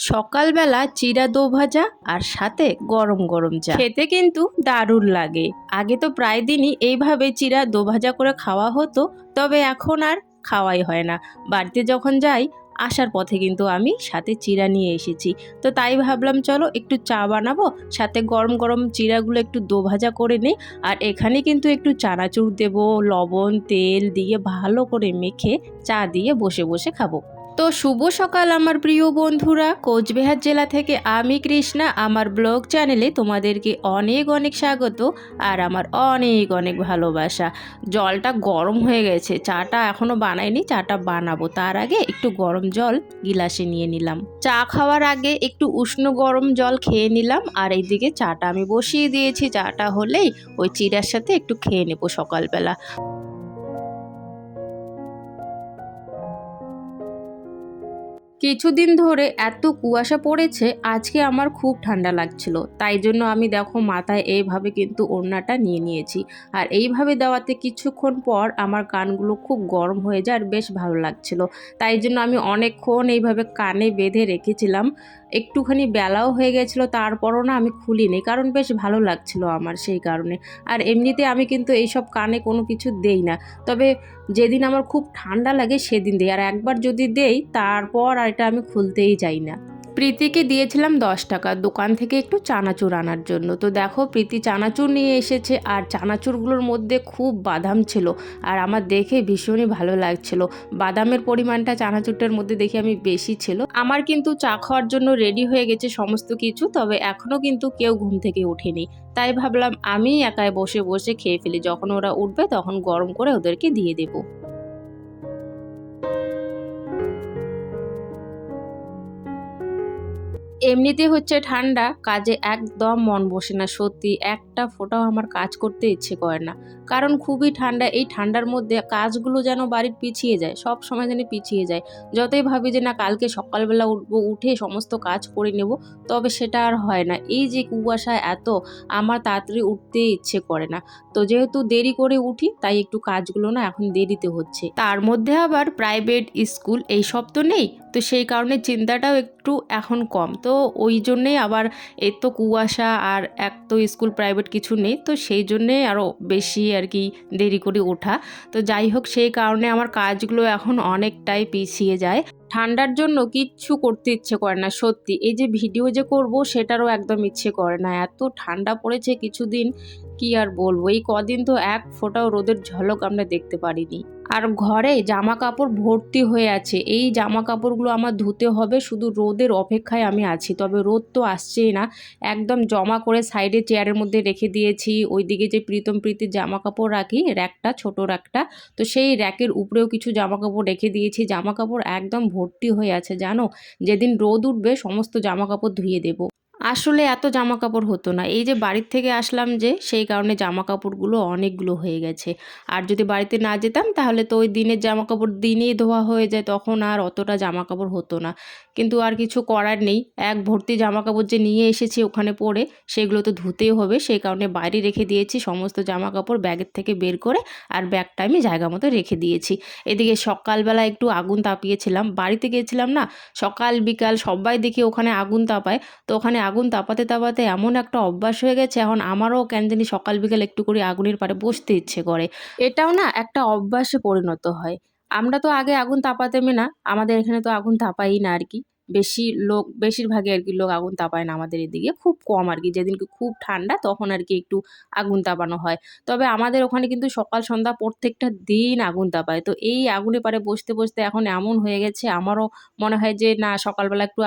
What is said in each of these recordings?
সকালবেলা চিরা দো ভাজা আর সাথে গরম গরম চা খেতে কিন্তু দারুণ লাগে। আগে তো প্রায় দিনই এইভাবে চিরা দো ভাজা করে খাওয়া হতো, তবে এখন আর খাওয়াই হয় না। বাড়িতে যখন যাই আসার পথে কিন্তু আমি সাথে চিরা নিয়ে এসেছি, তো তাই ভাবলাম চলো একটু চা বানাবো, সাথে গরম গরম চিরাগুলো একটু দো ভাজা করে নিই। আর এখানে কিন্তু একটু চানাচুর দেবো, লবণ তেল দিয়ে ভালো করে মেখে চা দিয়ে বসে বসে খাবো। তো শুভ সকাল আমার প্রিয় বন্ধুরা, কোচবিহার জেলা থেকে আমি কৃষ্ণা, আমার ব্লগ চ্যানেলে তোমাদেরকে অনেক অনেক স্বাগত আর আমার অনেক অনেক ভালোবাসা। জলটা গরম হয়ে গেছে, চাটা এখনও বানাইনি, চাটা বানাবো। তার আগে একটু গরম জল গিলাসে নিয়ে নিলাম। চা খাওয়ার আগে একটু উষ্ণ গরম জল খেয়ে নিলাম, আর এইদিকে চাটা আমি বসিয়ে দিয়েছি। চাটা হলেই ওই চিড়ার সাথে একটু খেয়ে নেবো সকালবেলা। কিছুদিন ধরে এত কুয়াশা পড়েছে, আজকে আমার খুব ঠান্ডা লাগছিল, তাই জন্য আমি দেখো মাথায় এইভাবে কিন্তু ওড়নাটা নিয়ে নিয়েছি। আর এইভাবে দেওয়াতে কিছুক্ষণ পর আমার কানগুলো খুব গরম হয়ে যায় আর বেশ ভালো লাগছিল, তাই জন্য আমি অনেকক্ষণ এইভাবে কানে বেঁধে রেখেছিলাম। একটুখানি বেলাও হয়ে গেছিলো, তারপরও না আমি খুলিনি, কারণ বেশ ভালো লাগছিল আমার, সেই কারণে। আর এমনিতে আমি কিন্তু এইসব কানে কোনো কিছু দেই না, তবে যেদিন আমার খুব ঠান্ডা লাগে সেদিন দিই, আর একবার যদি দেই তারপর আর এটা আমি খুলতেই যাই না। প্রীতিকে দিয়েছিলাম 10 টাকা দোকান থেকে একটু চানাচুর আনার জন্য, তো দেখো প্রীতি চানাচুর নিয়ে এসেছে, আর চানাচুরগুলোর মধ্যে খুব বাদাম ছিল, আর আমার দেখে ভীষণই ভালো লাগছিল। বাদামের পরিমাণটা চানাচুরটার মধ্যে দেখে আমি বেশি ছিল। আমার কিন্তু চা খাওয়ার জন্য রেডি হয়ে গেছে সমস্ত কিছু, তবে এখনও কিন্তু কেউ ঘুম থেকে ওঠেনি, তাই ভাবলাম আমি একাই বসে বসে খেয়ে ফেলি, যখন ওরা উঠবে তখন গরম করে ওদেরকে দিয়ে দেবো। এমনিতে হচ্ছে ঠান্ডা, কাজে একদম মন বসে না, সত্যি একটা ফোঁটাও আমার কাজ করতে ইচ্ছে করে না, কারণ খুবই ঠান্ডা। এই ঠান্ডার মধ্যে কাজগুলো যেন বাড়ির পিছিয়ে যায়, সব সময় যেন পিছিয়ে যায়। যতই ভাবি যে না কালকে সকালবেলা উঠবো, উঠে সমস্ত কাজ করে নেব, তবে সেটা আর হয় না। এই যে কুয়াশা এত, আমার তাড়াতাড়ি উঠতে ইচ্ছে করে না। তো যেহেতু দেরি করে উঠি, তাই একটু কাজগুলো না এখন দেরিতে হচ্ছে। তার মধ্যে আবার প্রাইভেট স্কুল এইসব তো নেই, তো সেই কারণে চিন্তাটাও একটু এখন কম। তো ওই জন্যেই আবার এই তো কুয়াশা, আর এক তো স্কুল প্রাইভেট কিছু নেই, তো সেই জন্যেই আরও বেশি আর কি দেরি করে ওঠা। তো যাই হোক, সেই কারণে আমার কাজগুলো এখন অনেকটাই পিছিয়ে যায়। ঠান্ডার জন্য কিচ্ছু করতে ইচ্ছে করে না, সত্যি। এই যে ভিডিও যে করব সেটারও একদম ইচ্ছে করে না, এত ঠান্ডা পড়েছে কিছুদিন, কি আর বলবো। এই কদিন তো এক ফোঁটাও রোদের ঝলক আমরা দেখতে পারিনি। আর ঘরে জামা কাপড় ভর্তি হয়ে আছে, এই জামা কাপড়গুলো আমার ধুতে হবে, শুধু রোদের অপেক্ষায় আমি আছি, তবে রোদ তো আসছেই না। একদম জমা করে সাইডে চেয়ারের মধ্যে রেখে দিয়েছি। ওইদিকে যে প্রীতির জামা কাপড় রাখি র্যাকটা, ছোট র্যাকটা, তো সেই র্যাকের উপরেও কিছু জামা কাপড় রেখে দিয়েছি। জামা কাপড় একদম ভর্তি হয়ে আছে জানো, যেদিন রোদ উঠবে সমস্ত জামা কাপড় ধুয়ে দেবো। আসলে এত জামা কাপড় হতো না, এই যে বাড়ির থেকে আসলাম যে, সেই কারণে জামা কাপড়গুলো অনেকগুলো হয়ে গেছে। আর যদি বাড়িতে না যেতাম তাহলে তো ওই দিনের জামা কাপড় দিনেই ধোয়া হয়ে যায়, তখন আর অতটা জামা কাপড় হতো না। কিন্তু আর কিছু করার নেই, এক ভর্তি জামা কাপড় যে নিয়ে এসেছি ওখানে পরে, সেগুলো তো ধুতেই হবে, সেই কারণে বাইরে রেখে দিয়েছি সমস্ত জামা কাপড় ব্যাগের থেকে বের করে, আর ব্যাগটা আমি জায়গা মতো রেখে দিয়েছি। এদিকে সকালবেলা একটু আগুন তাপিয়েছিলাম, বাড়িতে গিয়েছিলাম না, সকাল বিকাল সবাই দেখি ওখানে আগুন তাপায়, তো ওখানে আগুন তাপাতে তাপাতে এমন একটা অভ্যাস হয়ে গেছে, এখন আমারও কেন জানি সকাল বিকাল একটু করে আগুনের পাড়ে বসতে ইচ্ছে করে। এটাও না একটা অভ্যাসে পরিণত হয়। আমরা তো আগে আগুন তাপাতামই না, আমাদের এখানে তো আগুন তাপাই না আর কি। বেশিরভাগই আর কি লোক আগুন তাপায় না আমাদের এদিকে, খুব কম আর কি। যেদিনকে খুব ঠান্ডা তখন আর কি একটু আগুন তাপানো হয়, তবে আমাদের ওখানে কিন্তু সকাল সন্ধ্যা প্রত্যেকটা দিন আগুন তাপায়। তো এই আগুনের পাড়ে বসতে বসতে এখন এমন হয়ে গেছে, আমারও মনে হয় যে না সকালবেলা একটু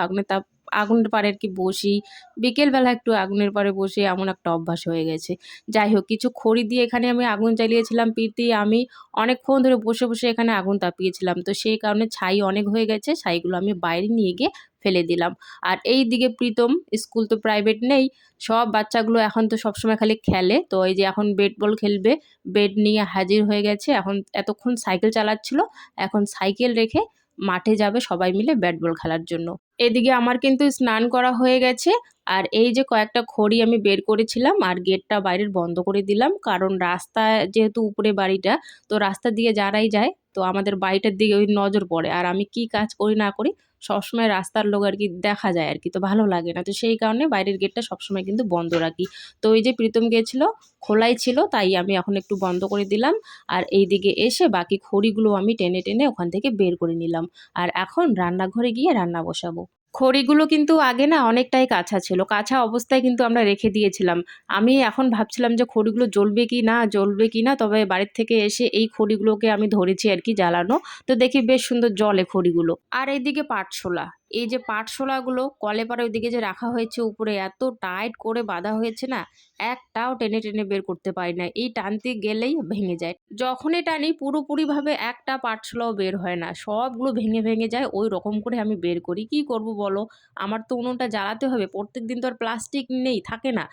আগুনের পাড়ে আর কি বসি, বিকেলবেলা একটু আগুনের পাড়ে বসি, এমন একটা অভ্যাস হয়ে গেছে। যাই হোক, কিছু খড়ি দিয়ে এখানে আমি আগুন জ্বালিয়েছিলাম, প্রীতি আমি অনেকক্ষণ ধরে বসে বসে এখানে আগুন তাপিয়েছিলাম, তো সেই কারণে ছাই অনেক হয়ে গেছে, ছাইগুলো আমি বাইরে নিয়ে গিয়ে ফেলে দিলাম। আর এই দিকে প্রীতম, স্কুল তো প্রাইভেট নেই, সব বাচ্চাগুলো এখন তো সবসময় খালি খেলে, তো এই যে এখন বেট বল খেলবে, বেট নিয়ে হাজির হয়ে গেছে। এখন এতক্ষণ সাইকেল চালাচ্ছিল, এখন সাইকেল রেখে মাঠে যাবে সবাই মিলে ব্যাট বল খেলার জন্য। এদিকে আমার কিন্তু স্নান করা হয়ে গেছে, আর এই যে কয়েকটা খড়ি আমি বের করেছিলাম, আর গেটটা বাইরের বন্ধ করে দিলাম, কারণ রাস্তা যেহেতু উপরে বাড়িটা, তো রাস্তা দিয়ে যারাই যায়, তো তো আমাদের বাড়িটার দিকে ওই নজর পড়ে। আর আমি কি কাজ করি না করি সবসময় রাস্তার লোক আর কি দেখা যায় আর কি, তো ভালো লাগে না। তো সেই কারণে বাইরের গেটটা সবসময় কিন্তু বন্ধ রাখি। তো ওই যে প্রীতম গিয়েছিল, খোলাই ছিল, তাই আমি এখন একটু বন্ধ করে দিলাম। আর এইদিকে এসে বাকি খড়িগুলো আমি টেনে টেনে ওখান থেকে বের করে নিলাম। আর এখন রান্নাঘরে গিয়ে রান্না বসাবো। খড়িগুলো কিন্তু আগে না অনেকটাই কাঁচা ছিল, কাঁচা অবস্থায় কিন্তু আমরা রেখে দিয়েছিলাম। আমি এখন ভাবছিলাম যে খড়িগুলো জ্বলবে কি না জ্বলবে কি না, তবে বাড়ির থেকে এসে এই খড়িগুলোকে আমি ধরেছি আর কি জ্বালানো। তো দেখি বেশ সুন্দর জ্বলে খড়িগুলো। আর এইদিকে পাটশোলা, এই যে পাটশোলাগুলো কলে পারে ওইদিকে যে রাখা হয়েছে উপরে এত টাইট করে বাঁধা হয়েছে না, একটাও টেনে টেনে বের করতে পারি না, এই টানতে গেলেই ভেঙে যায়। যখনই টানি পুরোপুরিভাবে একটা পাটশোলাও বের হয় না, সবগুলো ভেঙে ভেঙে যায়। ওই রকম করে আমি বের করি, কি করব বলো, আমার তো উনুনটা জ্বালাতে হবে। প্রত্যেক দিন তো আর প্লাস্টিক নেই, থাকে না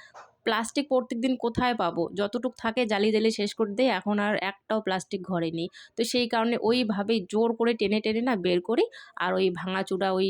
প্লাস্টিক, প্রত্যেক দিন কোথায় পাবো, যতটুক থাকে জ্বালিয়ে জ্বালিয়ে শেষ করে দেয়। এখন আর একটাও প্লাস্টিক ঘরে নেই। তো সেই কারণে ওইভাবেই জোর করে টেনে টেনে না বের করি। আর ওই ভাঙাচোরা ওই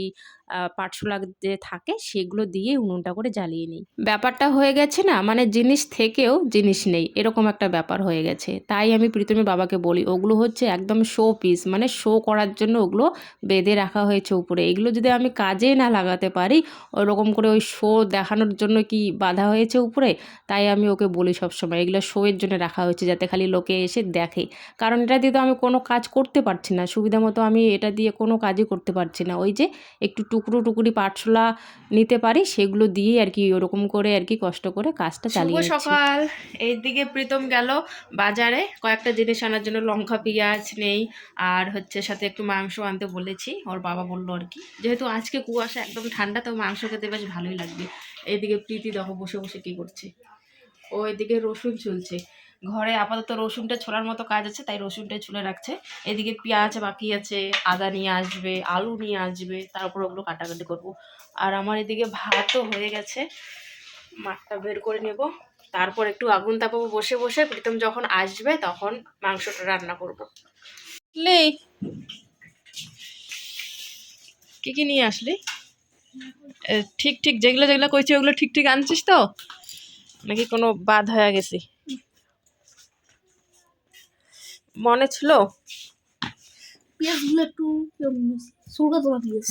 পাটশোলা যে থাকে সেগুলো দিয়ে উনুনটা করে জ্বালিয়ে নিই। ব্যাপারটা হয়ে গেছে না, মানে জিনিস থেকেও জিনিস নেই এরকম একটা ব্যাপার হয়ে গেছে। তাই আমি প্রীতমের বাবাকে বলি ওগুলো হচ্ছে একদম শো পিস, মানে শো করার জন্য ওগুলো বেঁধে রাখা হয়েছে উপরে। এগুলো যদি আমি কাজে না লাগাতে পারি, ওরকম করে ওই শো দেখানোর জন্য কি বাঁধা হয়েছে উপরে। তাই আমি ওকে বলি সবসময় এগুলো শো এর জন্য রাখা হয়েছে, যাতে খালি লোকে এসে দেখে। কারণ এটা দিয়ে তো আমি কোনো কাজ করতে পারছি না, সুবিধা মতো আমি এটা দিয়ে কোনো কাজই করতে পারছি না। ওই যে একটু টুকরো টুকরি পাটশোলা নিতে পারি সেগুলো দিয়ে আর কি ওরকম করে আর কি কষ্ট করে কাজটা চালিয়ে যাচ্ছি। শুভ সকাল। এইদিকে প্রীতম গেল বাজারে কয়েকটা জিনিস আনার জন্য, লঙ্কা পেঁয়াজ নেই, আর হচ্ছে সাথে একটু মাংস আনতে বলেছি, ওর বাবা বললো আর কি, যেহেতু আজকে কুয়াশা একদম ঠান্ডা, তো মাংস খেতে বেশ ভালোই লাগবে। এইদিকে প্রীতি দেখো বসে বসে কি করছে, ও এদিকে রসুন চুলছে। ঘরে আপাতত রসুনটা ছোলার মতো কাজ আছে, তাই রসুনটাই ছুলে রাখছে। এদিকে পেঁয়াজ বাকি আছে, আদা নিয়ে আসবে, আলু নিয়ে আসবে, তারপর ওগুলো কাটাকাটি করব। আর আমার এদিকে ভাতও হয়ে গেছে, মাঠটা বের করে নেব, তারপর একটু আগুন তাপাবো বসে বসে। প্রীতম যখন আসবে তখন মাংসটা রান্না করব। লে কি কি নিয়ে আসলি? ঠিক ঠিক যেগুলো যেগুলো কইছি ওগুলো ঠিক ঠিক আনছিস তো, নাকি কোনো বাদ হয়ে গেছে? মনে ছিল? পেঁয়াজগুলো একটু সুলকা তোলা পেঁয়াজ,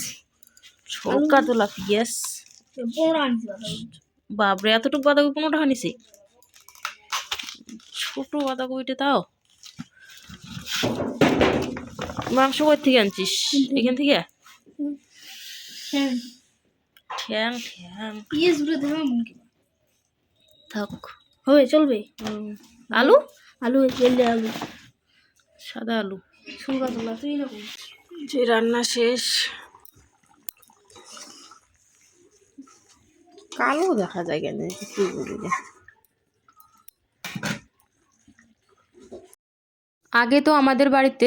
ছলকা তোলা পেঁয়াজ। বড় আনছি বাপরে, এতটুকু বাঁধাকপি 15 টাকা নিছি? ছোট বাঁধাকপিটা তাও। মাংস কই থেকে আনছিস? এখান থেকে? ঠ্যাং ঠ্যাং পেঁয়াজগুলো দেবে মনকে থাক, হবে চলবে। আলু, আলু গেলে আলু, সাদা আলু। সুলকা তোলা তো এরকম। যে রান্না শেষ, কালো দেখা যায় কেন কি বুঝি। আগে তো আমাদের বাড়িতে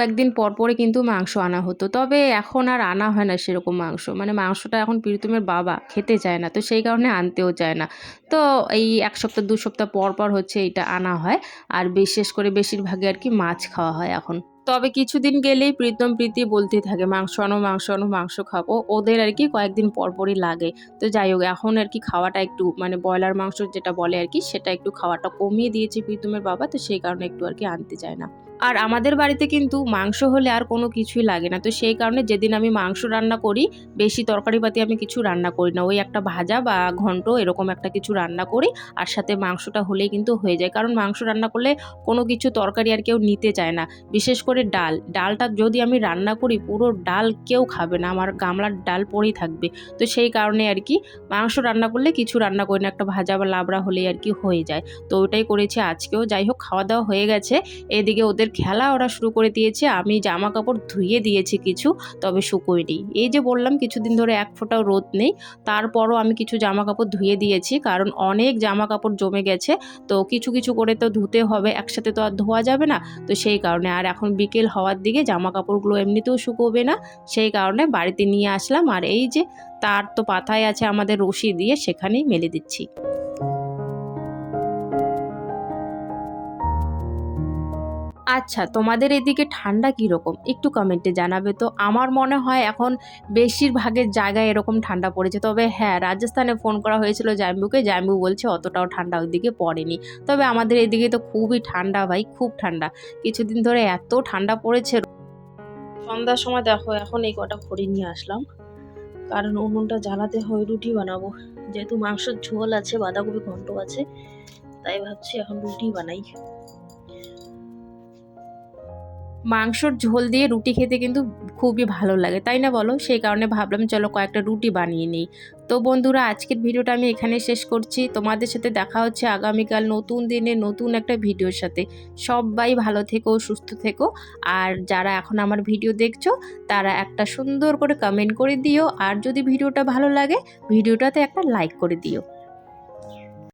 একদিন পর পরে কিন্তু মাংস আনা হতো, তবে এখন আর আনা হয় না সেরকম মাংস। মানে মাংসটা এখন প্রীতমের বাবা খেতে চায় না, তো সেই কারণে আনতেও চায় না। তো এই 1 সপ্তাহ 2 সপ্তাহ পর পর হচ্ছে এটা আনা হয়। আর বিশেষ করে বেশিরভাগই আর কি মাছ খাওয়া হয় এখন। তবে কিছুদিন গেলেই প্রীতম প্রীতি বলতে থাকে মাংস আনো মাংস আনো, মাংস খাবো। ওদের আর কি কয়েকদিন পর পরই লাগে। তো যাই হোক, এখন আর কি খাওয়াটা একটু মানে ব্রয়লার মাংস যেটা বলে আর কি, সেটা একটু খাওয়াটা কমিয়ে দিয়েছে প্রীতমের বাবা, তো সেই কারণে একটু আর কি আনতে চায় না। আর আমাদের বাড়িতে কিন্তু মাংস হলে আর কোনো কিছুই লাগে না, তো সেই কারণে যেদিন আমি মাংস রান্না করি, বেশি তরকারিপাতি আমি কিছু রান্না করি না। ওই একটা ভাজা বা ঘন্ট এরকম একটা কিছু রান্না করি, আর সাথে মাংসটা হলেই কিন্তু হয়ে যায়। কারণ মাংস রান্না করলে কোনো কিছু তরকারি আর কেউ নিতে চায় না। বিশেষ করে ডালটা যদি আমি রান্না করি, পুরো ডাল কেউ খাবে না, আমার গামলার ডাল পড়েই থাকবে। তো সেই কারণে আর কি মাংস রান্না করলে কিছু রান্না করি না, একটা ভাজা বা লাবড়া হলেই আর কি হয়ে যায়। তো ওটাই করেছি আজকেও। যাই হোক, খাওয়া দাওয়া হয়ে গেছে। এদিকে ওদের খেলা ওরা শুরু করে দিয়েছে। আমি জামা কাপড় ধুয়ে দিয়েছি কিছু, তবে শুকোয়নি। এই যে বললাম কিছুদিন ধরে এক ফোঁটাও রোদ নেই, তারপরও আমি কিছু জামা কাপড় ধুয়ে দিয়েছি, কারণ অনেক জামা কাপড় জমে গেছে। তো কিছু কিছু করে তো ধুতে হবে, একসাথে তো আর ধোয়া যাবে না। তো সেই কারণে আর এখন বিকেল হওয়ার দিকে জামা কাপড়গুলো এমনিতেও শুকোবে না, সেই কারণে বাড়িতে নিয়ে আসলাম। আর এই যে তার তো পাতায় আছে আমাদের রশি দিয়ে, সেখানেই মেলে দিচ্ছি। আচ্ছা, তোমাদের এদিকে ঠান্ডা কীরকম একটু কমেন্টে জানাবে তো। আমার মনে হয় এখন বেশিরভাগের জায়গায় এরকম ঠান্ডা পড়েছে। তবে হ্যাঁ, রাজস্থানে ফোন করা হয়েছিল জাম্বুকে, জাম্বু বলছে অতটাও ঠান্ডা ওইদিকে পড়েনি। তবে আমাদের এদিকে তো খুবই ঠান্ডা ভাই, খুব ঠান্ডা। কিছুদিন ধরে এত ঠান্ডা পড়েছে, সন্ধ্যার সময় দেখো এখন এই কটা খড়ি নিয়ে আসলাম, কারণ উনুনটা জ্বালাতে হয়, রুটি বানাবো। যেহেতু মাংসের ঝোল আছে, বাঁধাকপি ঘন্ট আছে, তাই ভাবছি এখন রুটি বানাই। মাংসর ঝোল দিয়ে রুটি খেতে কিন্তু খুবই ভালো লাগে, তাই না বলো? সেই কারণে ভাবলাম চলো কয়েকটা রুটি বানিয়ে নিই। তো বন্ধুরা, আজকের ভিডিওটা আমি এখানে শেষ করছি। তোমাদের সাথে দেখা হচ্ছে আগামীকাল নতুন দিনে নতুন একটা ভিডিওর সাথে। সবাই ভালো থেকো, সুস্থ থেকো। আর যারা এখন আমার ভিডিও দেখছো তারা একটা সুন্দর করে কমেন্ট করে দিও, আর যদি ভিডিওটা ভালো লাগে ভিডিওটাতে একটা লাইক করে দিও।